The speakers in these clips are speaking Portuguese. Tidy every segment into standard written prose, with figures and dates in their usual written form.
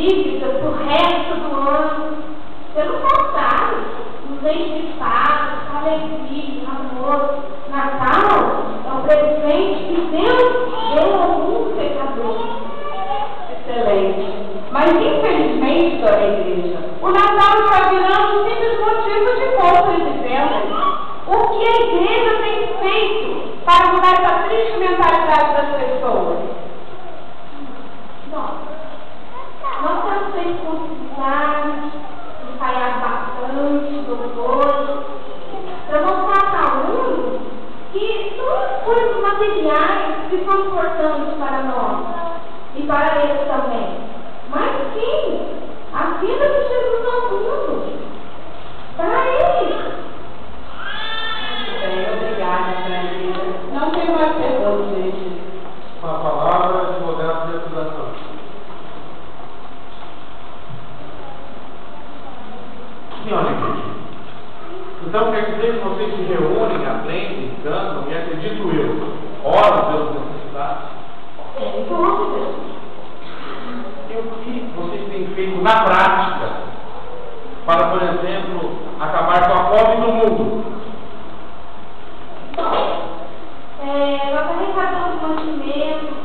bíblica para o resto do ano. Pelo contrário, nos enche de paz, alegria, amor. Natal é um presente que Deus deu a um pecador. Excelente. Mas, infelizmente, dona igreja, o Natal está virando um simples motivo de compra de venda. O que a igreja tem feito para mudar essa triste mentalidade das pessoas? Nós temos feito possibilidades, ensaiado bastante, doutores, para mostrar para o mundo que são as coisas materiais que são importantes para nós e para eles também. Mas sim, a vida de Jesus ao mundo, para eles. Muito bem, obrigada, Maria. Não tem mais perguntas, gente. A palavra de moderna de acusação. Senhora igreja, então quer dizer que vocês se reúnem, aprendem, cantam e, acredito eu, oram pelas necessidades? Sem dúvida. E o que vocês têm feito na prática para, por exemplo, acabar com a fome do mundo? Nós arrecadamos mantimentos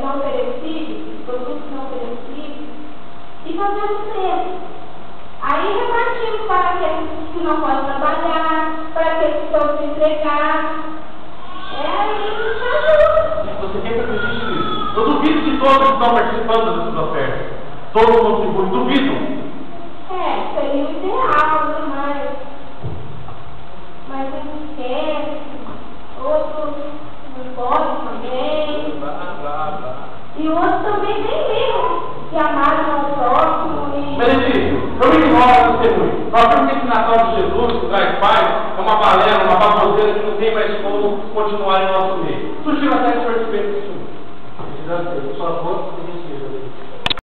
não perecíveis, produtos não perecíveis, e fazemos preço. Aí repartimos para aqueles que não podem trabalhar, para aqueles que estão desempregados. Aí nos ajuda. Você quer que eu acredite nisso? Eu duvido que todos estão participando dessas ofertas. Todos contribuem, duvido. Seria o ideal, né? Mas eles esquecem, outros não podem também. E outros também nem lembram de amar ao próximo. Benedito, eu ignoro o testemunho. Nós temos que esse Natal de Jesus, que traz paz, é uma balela, uma baboseira que não tem mais como continuar em nosso meio. Sugiro até que o senhor respeite isso. Por favor,